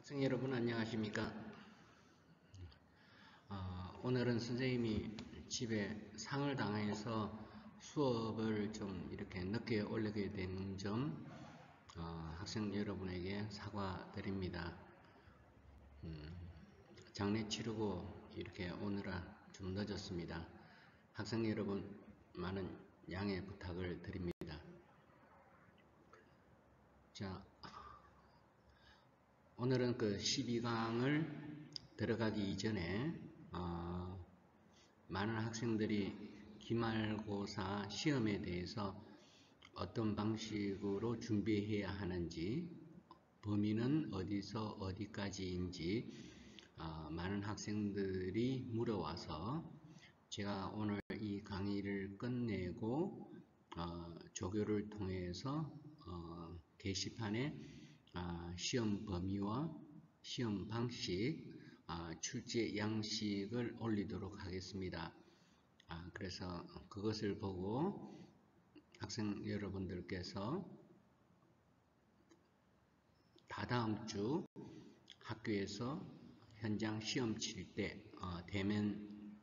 학생 여러분 안녕하십니까? 오늘은 선생님이 집에 상을 당해서 수업을 좀 이렇게 늦게 올리게 된 점 학생 여러분에게 사과드립니다. 장례 치르고 이렇게 오느라 좀 늦었습니다. 학생 여러분 많은 양해 부탁을 드립니다. 자, 오늘은 그 12강을 들어가기 이전에 많은 학생들이 기말고사 시험에 대해서 어떤 방식으로 준비해야 하는지, 범위는 어디서 어디까지인지 많은 학생들이 물어와서 제가 오늘 이 강의를 끝내고 조교를 통해서 게시판에 시험 범위와 시험 방식, 출제 양식을 올리도록 하겠습니다. 그래서 그것을 보고 학생 여러분들께서 다다음 주 학교에서 현장 시험 칠 때, 대면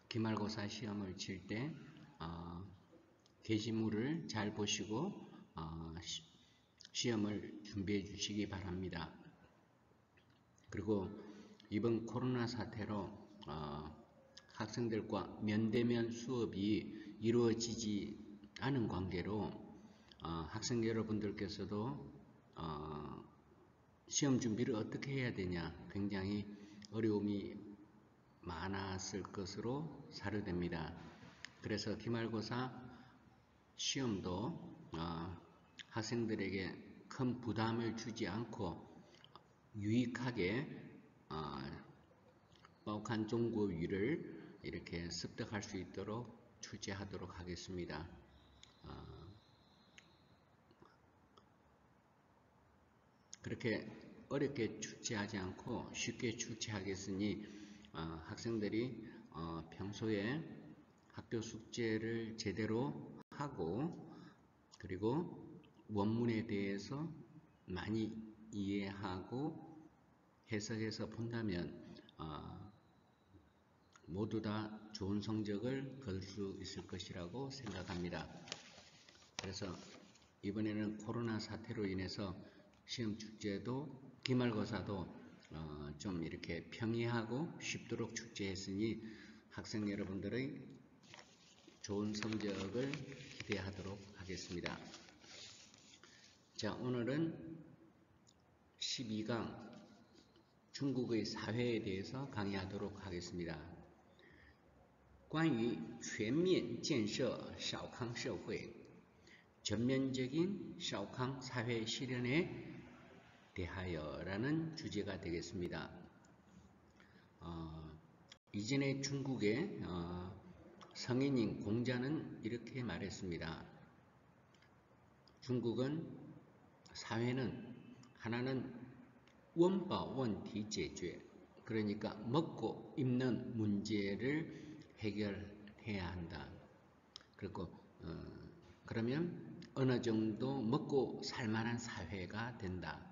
기말고사 시험을 칠 때 게시물을 잘 보시고 시험을 준비해 주시기 바랍니다. 그리고 이번 코로나 사태로 학생들과 면대면 수업이 이루어지지 않은 관계로 학생 여러분들께서도 시험 준비를 어떻게 해야 되냐 굉장히 어려움이 많았을 것으로 사료됩니다. 그래서 기말고사 시험도 학생들에게 큰 부담을 주지 않고 유익하게 뻑한 종고위를 이렇게 습득할 수 있도록 출제하도록 하겠습니다. 그렇게 어렵게 출제하지 않고 쉽게 출제하겠으니 학생들이 평소에 학교 숙제를 제대로 하고 그리고 원문에 대해서 많이 이해하고 해석해서 본다면 모두 다 좋은 성적을 거둘 수 있을 것이라고 생각합니다. 그래서 이번에는 코로나 사태로 인해서 시험 축제도 기말고사도 좀 이렇게 평이하고 쉽도록 축제했으니 학생 여러분들의 좋은 성적을 기대하도록 하겠습니다. 자, 오늘은 12강 중국의 사회에 대해서 강의하도록 하겠습니다. 关于全面建设小康社会 전면적인 샤오캉 사회 실현에 대하여라는 주제가 되겠습니다. 이전에 중국의 성인인 공자는 이렇게 말했습니다. 중국은 사회는 하나는 원바원티解决 그러니까 먹고 입는 문제를 해결해야 한다. 그리고 그러면 어느 정도 먹고 살만한 사회가 된다.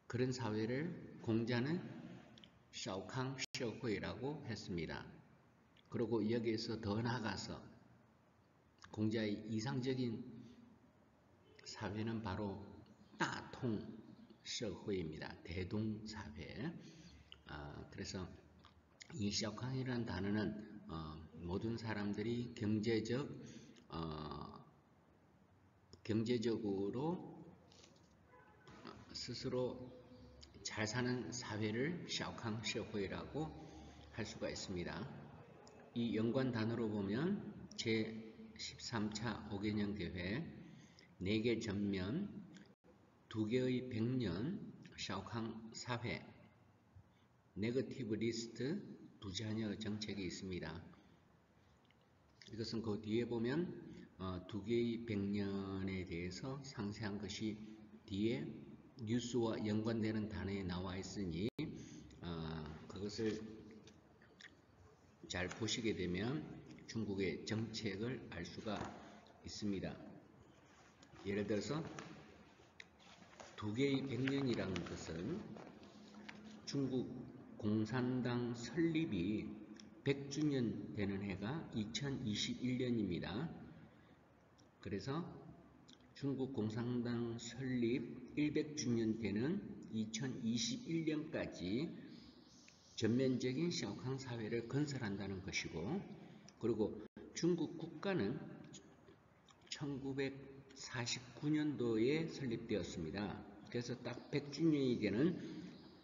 그런 사회를 공자는 샤오캉社会라고 했습니다. 그리고 여기에서 더 나아가서 공자의 이상적인 사회는 바로 다통社会입니다. 대동사회. 그래서 이 샤오캉이라는 단어는 모든 사람들이 경제적으로 스스로 잘 사는 사회를 샤오캉 社会라고 할 수가 있습니다. 이 연관 단어로 보면 제13차 5개년 계획 4개 전면 2개의 100년 샤오캉 사회 네거티브 리스트 부자녀 정책이 있습니다. 이것은 그 뒤에 보면 2개의 100년에 대해서 상세한 것이 뒤에 뉴스와 연관되는 단어에 나와 있으니 그것을 잘 보시게 되면 중국의 정책을 알 수가 있습니다. 예를 들어서 두 개의 100년이라는 것은 중국 공산당 설립이 100주년 되는 해가 2021년입니다. 그래서 중국 공산당 설립 100주년 되는 2021년까지 전면적인 샤오캉 사회를 건설한다는 것이고, 그리고 중국 국가는 1949년도에 설립되었습니다. 그래서 딱 100주년이 되는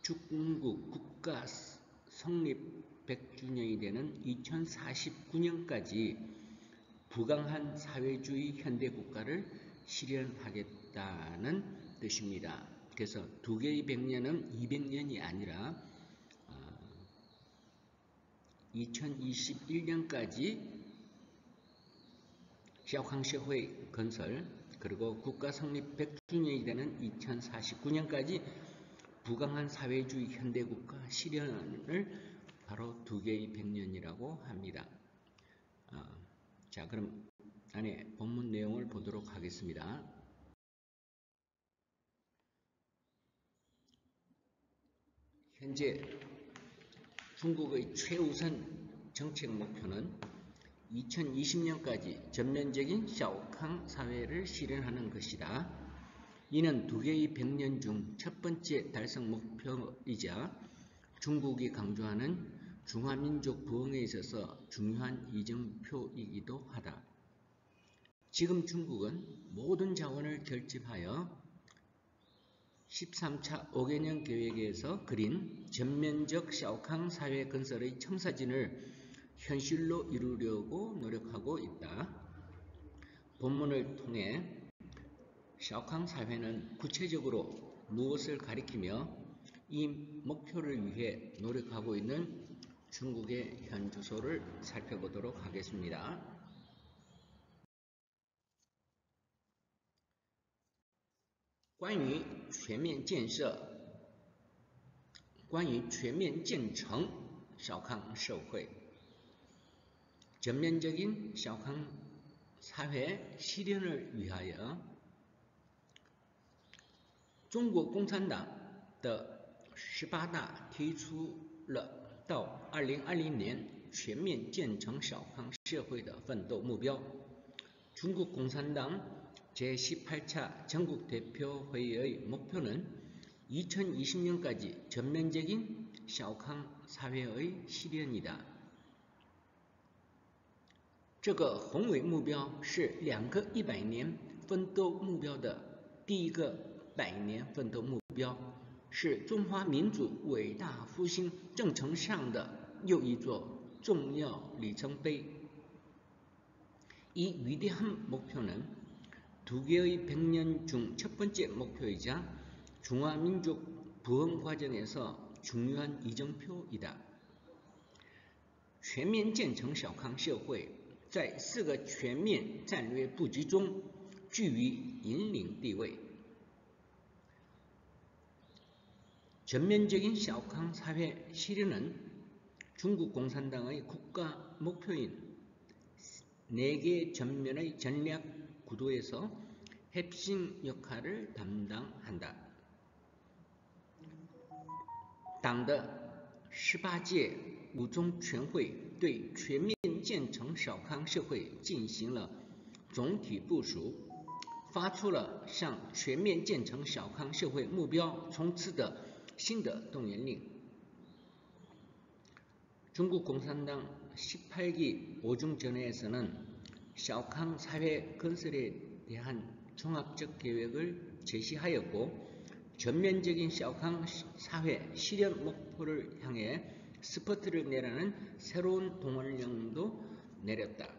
중국 국가 성립 100주년이 되는 2049년까지 부강한 사회주의 현대국가를 실현하겠다는 뜻입니다. 그래서 두 개의 100년은 200년이 아니라 2021년까지 샤오캉社会 건설, 그리고 국가 성립 100주년이 되는 2049년까지 부강한 사회주의 현대국가 실현을 바로 두 개의 100년이라고 합니다. 자, 그럼 안에 본문 내용을 보도록 하겠습니다. 현재 중국의 최우선 정책 목표는 2020년까지 전면적인 샤오캉 사회를 실현하는 것이다. 이는 두 개의 100년 중 첫 번째 달성 목표이자 중국이 강조하는 중화민족 부흥에 있어서 중요한 이정표이기도 하다. 지금 중국은 모든 자원을 결집하여 13차 5개년 계획에서 그린 전면적 샤오캉 사회 건설의 청사진을 현실로 이루려고 노력하고 있다. 본문을 통해 샤오캉 사회는 구체적으로 무엇을 가리키며 이 목표를 위해 노력하고 있는 중국의 현 주소를 살펴보도록 하겠습니다.关于全面建成小康社会 전면적인 샤오캉 사회 실현을 위하여 中国共产党的18大提出了到2020年全面建成小康社会的奋斗目标. 중국 공산당 제18차 전국대표회의의 목표는 2020년까지 전면적인 샤오캉 사회의 실현이다. 这个宏伟目标是2个100年奋斗目标的第一个100年奋斗目标，是中华民族伟大复兴征程上的又一座重要里程碑. 이 위대한 목표는 두 개의 100년 중 첫 번째 목표이자 중화민족 부흥 과정에서 중요한 이정표이다. 全面建成小康社会在4个全面战略布局中居于引领地位. 전면적인 샤오캉 사회 실현은 중국 공산당의 국가 목표인 4개 전면의 전략 구도에서 핵심 역할을 담당한다. 党的18届五中全会对全面建成小康社会进行了总体部署，发出了向全面建成小康社会目标冲刺的新的动员令. 중국 공산당 18기 5중전회에서는 샤오캉 사회 건설에 대한 종합적 계획을 제시하였고, 전면적인 샤오캉 사회 실현 목표를 향해 스포트를 내라는 새로운 동원령도 내렸다.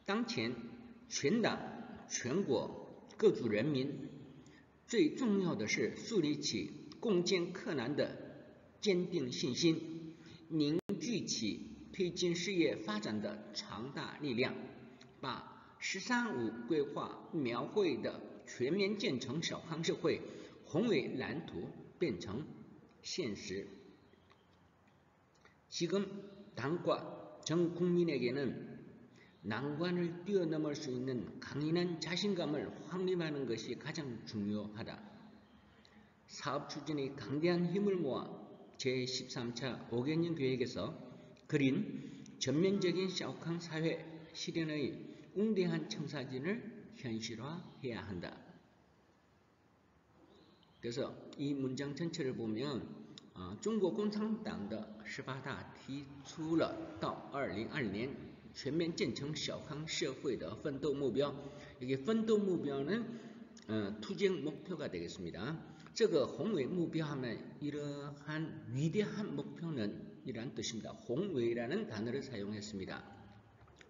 当前全党全国各族人民最重要的是树立起共建克难的坚定信心，凝聚起推进事业发展的强大力量，把“13+5”规划描绘的全面建成小康社会宏伟蓝图变成现实. 지금 당과 전 국민에게는 난관을 뛰어넘을 수 있는 강인한 자신감을 확립하는 것이 가장 중요하다. 사업 추진의 강대한 힘을 모아 제13차 5개년 계획에서 그린 전면적인 샤오캉 사회 실현의 웅대한 청사진을 현실화해야 한다. 그래서 이 문장 전체를 보면 中国共产党的18大提出了到2020年全面建成小康社会的奋斗目标. 이게奋斗目标는 투쟁 목표가 되겠습니다. 这个宏伟目标하면 이러한 위대한 목표는 이란 뜻입니다.宏伟라는 단어를 사용했습니다.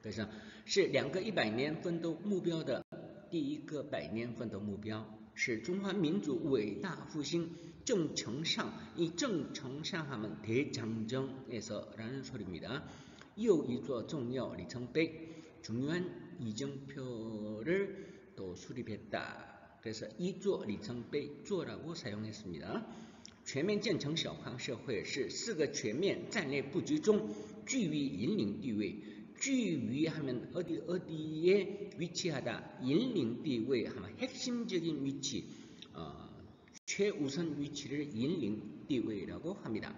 그래서 是2个100年奋斗目标的第一个100年奋斗目标，是中华民族伟大复兴正承上. 이正承上하면 대장정에서라는 소리입니다. 又一座重要里程碑, 중요한 이정표를 또 수립했다. 그래서 一座里程碑 座라고 사용했습니다. 全面建成小康社会是4个全面战略布局中居于引领地位. 居于하면 어디에 위치하다,引领 地位하면 핵심적인 위치, 최우선 위치를 引领 地位라고 합니다.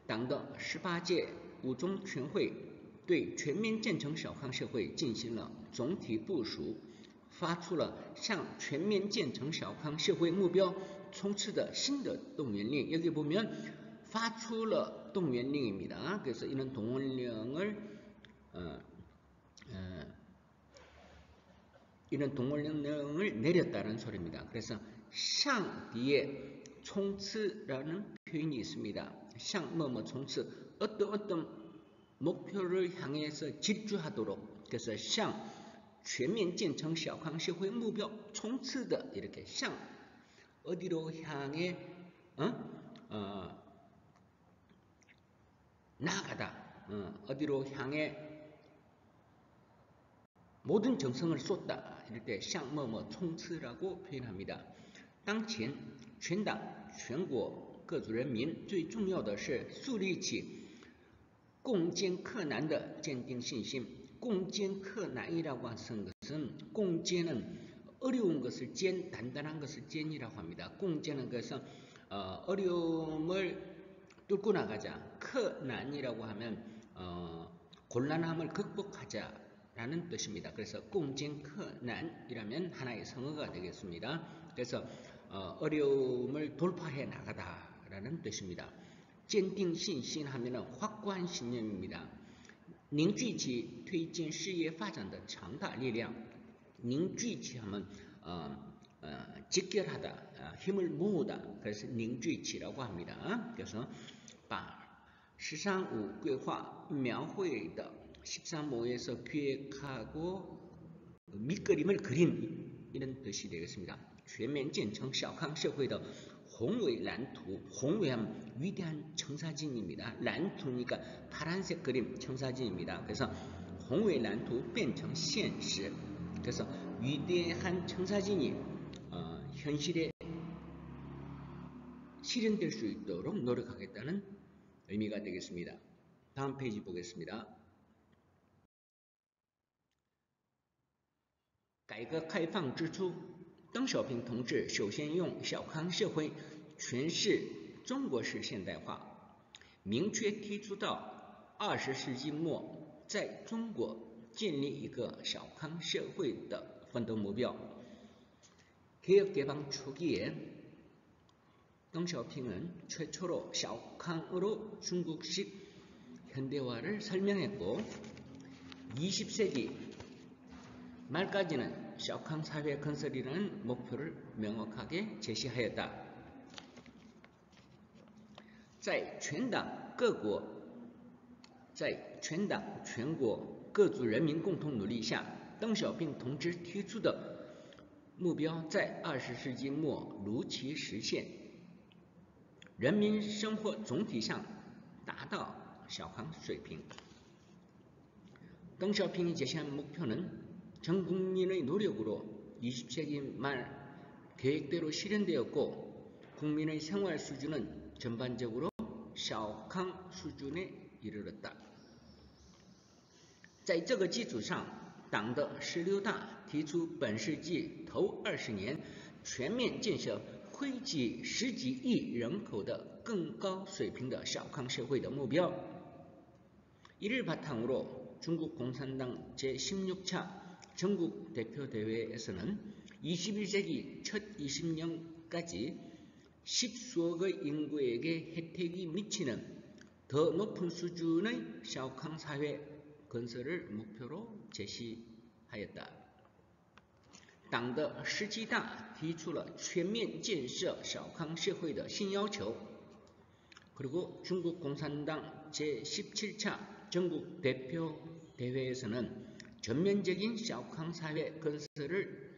党的18届五中全会对全面建成小康社会进行了总体部署，发出了向全面建成小康社会目标冲刺的新的动员令. 여기 보면 发出了 动员令입니다. 그래서 이런 동원령을 이런 동원령을 내렸다는 소리입니다. 그래서 向 뒤에 冲刺라는 표현이 있습니다. 向 뭐뭐 冲刺, 어떤 목표를 향해서 질주하도록. 그래서 向全面建成小康社会目标冲刺的 이렇게 向 어디로 향해 나아가다, 어디로 향해 모든 정성을 쏟다. 이럴 때 向某某冲刺라고 표현합니다. 当前全党全国各族人民最重要的是树立起共艰克难的坚定信心. 공艰克难이라고 하는 것은 공艰은 어려운 것을 艰, 단단한 것을 艰이라고 합니다. 공艰은 그래서 어려움을 뚫고 나가자.克难이라고 하면 곤란함을 극복하자라는 뜻입니다. 그래서 공艰克难이라면 하나의 성어가 되겠습니다. 그래서 어려움을 돌파해 나가다라는 뜻입니다. 坚定信心 하면은 확고한 신념입니다. 凝聚起推进事业发展的强大力量. 凝聚起 하면 직결하다, 힘을 모으다. 그래서 凝聚起라고 합니다. 그래서 把十三五规划描绘的 13호에서 기획하고 밑그림을 그린 이런 뜻이 되겠습니다. 全面建成小康社会的宏伟蓝图.宏伟하면 위대한 청사진입니다.蓝图니까 파란색 그림 청사진입니다. 그래서 宏伟蓝图变成现实. 그래서 위대한 청사진이 현실에 실현될 수 있도록 노력하겠다는 의미가 되겠습니다. 다음 페이지 보겠습니다. 改革开放之初，邓小平同志首先用小康社会诠释中国式现代化，明确提出到20世纪末在中国建立一个小康社会的奋斗目标。 개혁 개방 초기에 덩샤오핑은 최초로 샤오캉으로 중국식 현대화를 설명했고 20세기 말까지는 샤오캉 사회 건설이라는 목표를 명확하게 제시하였다. 在全党全国各族人民共同努力下，邓小平同志提出的目标在20世纪末如期实现，人民生活总体上达到小康水平。 덩샤오핑이 제시한 목표는 전 국민의 노력으로 20세기 말 계획대로 실현되었고 국민의 생활 수준은 전반적으로 샤오캉 수준에 이르렀다. 在这个基础上，党的16大提出本世纪头20年全面建设惠及10几亿人口的更高水平的小康社会的目标。 이를 바탕으로 중국 공산당 제16차 전국 대표 대회에서는 21세기 첫 20년까지 10수억의 인구에게 혜택이 미치는 더 높은 수준의 샤오캉 사회 건설을 목표로 제시하였다. 党的17大提出了全面建设小康社会的新要求。 그리고 중국 공산당 제17차 전국 대표 대회에서는 전면적인 샤오캉 사회 건설을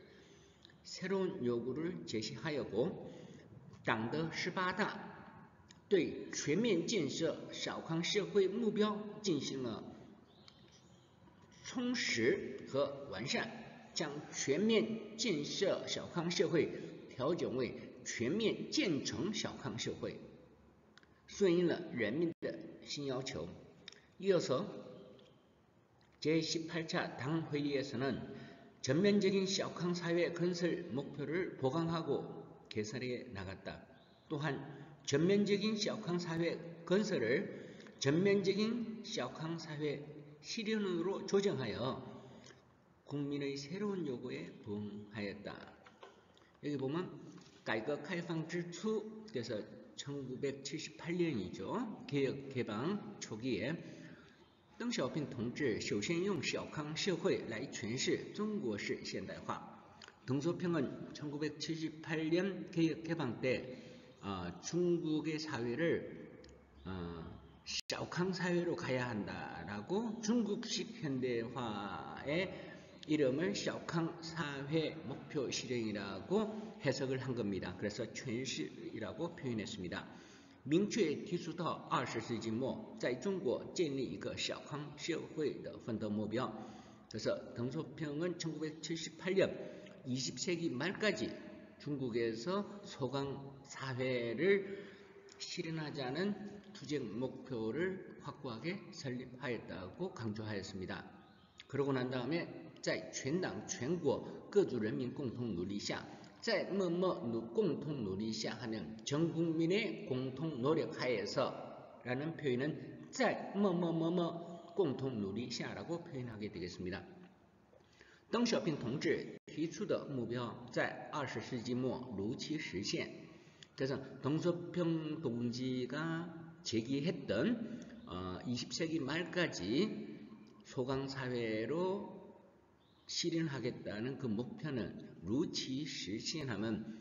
새로운 요구를 제시하였고, 党的18大对全面建设小康社会目标进行了充实和完善，将全面建设小康社会调整为全面建成小康社会，顺应了人民的新要求。 이어서 제18차 당회의에서는 전면적인 샤오캉 사회 건설 목표를 보강하고 개설해 나갔다. 또한 전면적인 샤오캉 사회 건설을 전면적인 샤오캉 사회 실현으로 조정하여 국민의 새로운 요구에 부응하였다. 여기 보면 改革开放之初, 그래서 1978년이죠. 개혁 개방 초기에 邓小平同志首先用小康社会来诠释中国式现代化。 덩소평은 1978년 개혁 개방 때 중국의 사회를 샤오캉 사회로 가야 한다라고 중국식 현대화의 이름을 샤오캉 사회 목표 실행이라고 해석을 한 겁니다. 그래서诠释이라고 표현했습니다. 明确提出到20世纪末在中国建立一个小康社会的奋斗目标。 그래서 덩소평은 1978년 20세기 말까지 중국에서 소강 사회를 실현하자는 투쟁 목표를 확고하게 설립하였다고 강조하였습니다. 그러고 난 다음에 在全党全国各族人民共同努力下，在默默共同努力下하면 전 국민의 공통 노력하에서 라는 표현은 在默默共同努力下라고 표현하게 되겠습니다. 邓小平同志提出的目标在20世纪末如期实现. 그래서 덩소평 동지가 제기했던 20세기 말까지 소강 사회로 실현하겠다는 그 목표는 루치 실현하면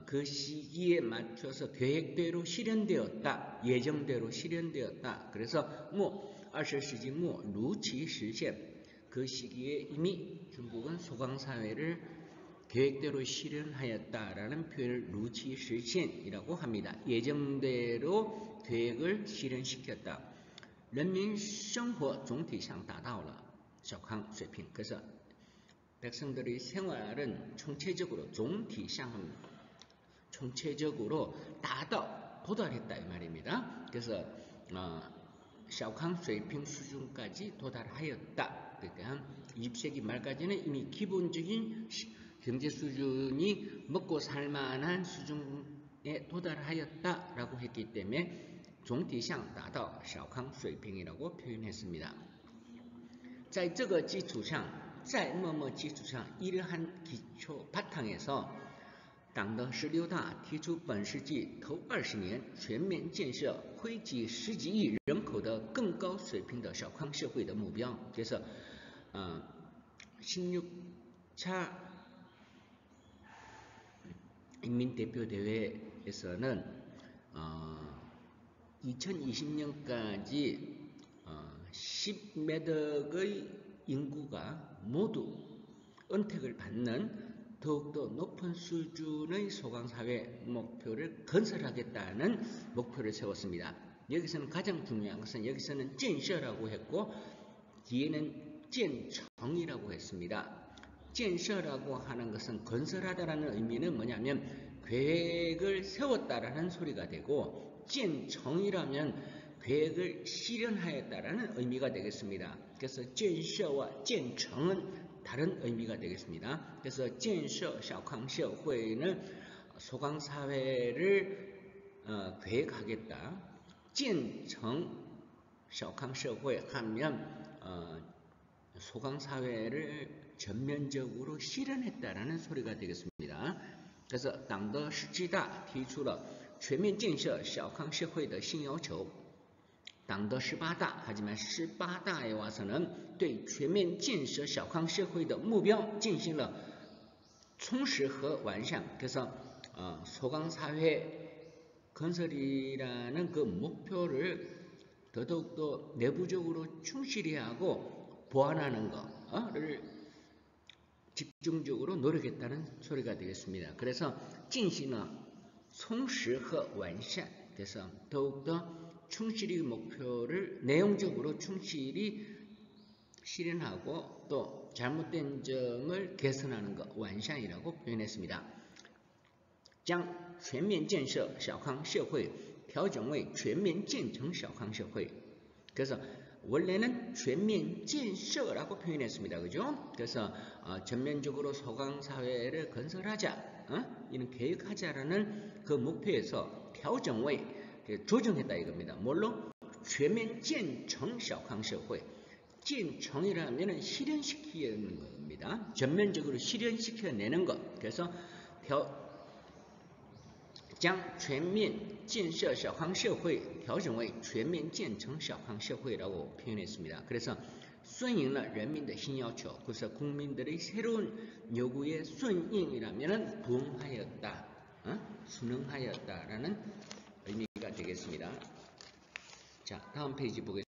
그 시기에 맞춰서 계획대로 실현되었다, 예정대로 실현되었다. 그래서 20世纪末루치 실현, 그 시기에 이미 중국은 소강 사회를 계획대로 실현하였다라는 표현을 루치 실현이라고 합니다. 예정대로 계획을 실현시켰다. 人民生活总体上达到了小康水平. 그래서 백성들의 생활은 총체적으로 총체적으로 도달했다 이 말입니다. 그래서 小康水平 수준까지 도달하였다. 그러니까 20세기 말까지는 이미 기본적인 경제 수준이 먹고 살만한 수준에 도달하였다라고 했기 때문에 总体上达到小康水平이라고 표현했습니다. 在这个基础上，在默默基础上 이러한 기초 바탕에서 党的16大提出本世纪头20年全面建设惠及10几亿人口的更高水平的小康社会的目标. 그래서 16차 인민대표대회에서는 2020년까지 10몇억의 인구가 모두 은택을 받는 더욱더 높은 수준의 소강사회 목표를 건설하겠다는 목표를 세웠습니다. 여기서는 가장 중요한 것은 여기서는建设라고 했고 뒤에는 建成이라고 했습니다. 建设라고 하는 것은 건설하다라는 의미는 뭐냐면 계획을 세웠다라는 소리가 되고 建成이라면 계획을 실현하였다라는 의미가 되겠습니다. 그래서 建设와 建成은 다른 의미가 되겠습니다. 그래서 建设小康社会는 소강 사회를 계획하겠다. 建成小康社会하면 소강 사회를 전면적으로 실현했다라는 소리가 되겠습니다. 그래서党的17大提出了全面建设小康社会的新要求。党的18大 하지만 18大에 와서는 对全面建设小康社会的目标进行了充实和完善。그래서 소강 사회 건설이라는 그 목표를 더더욱더 내부적으로 충실히 하고 보완하는 것을 집중적으로 노력했다는 소리가 되겠습니다. 그래서 进行了充实和完善 그래서 더욱더 충실히 목표를 내용적으로 충실히 실현하고 또 잘못된 점을 개선하는 것 완善이라고 표현했습니다. 将全面建设小康社会调整为全面建成小康社会 그래서 원래는 全面建设라고 표현했습니다. 그죠? 그래서 전면적으로 소강 사회를 건설하자, 이는 계획하자라는 그 목표에서 调整为 조정했다 이겁니다. 뭘로? 全面建成小康社会 建成이라면 실현시키는 겁니다. 전면적으로 실현시켜내는 것. 그래서 将全面建设小康社会调整为全面建成小康社会라고 표현했습니다. 그래서 顺应了人民的新要求. 그래서 국민들의 새로운 요구에顺应이라면 부응하였다, 순응하였다라는 의미가 되겠습니다. 자, 다음 페이지 보겠습니다.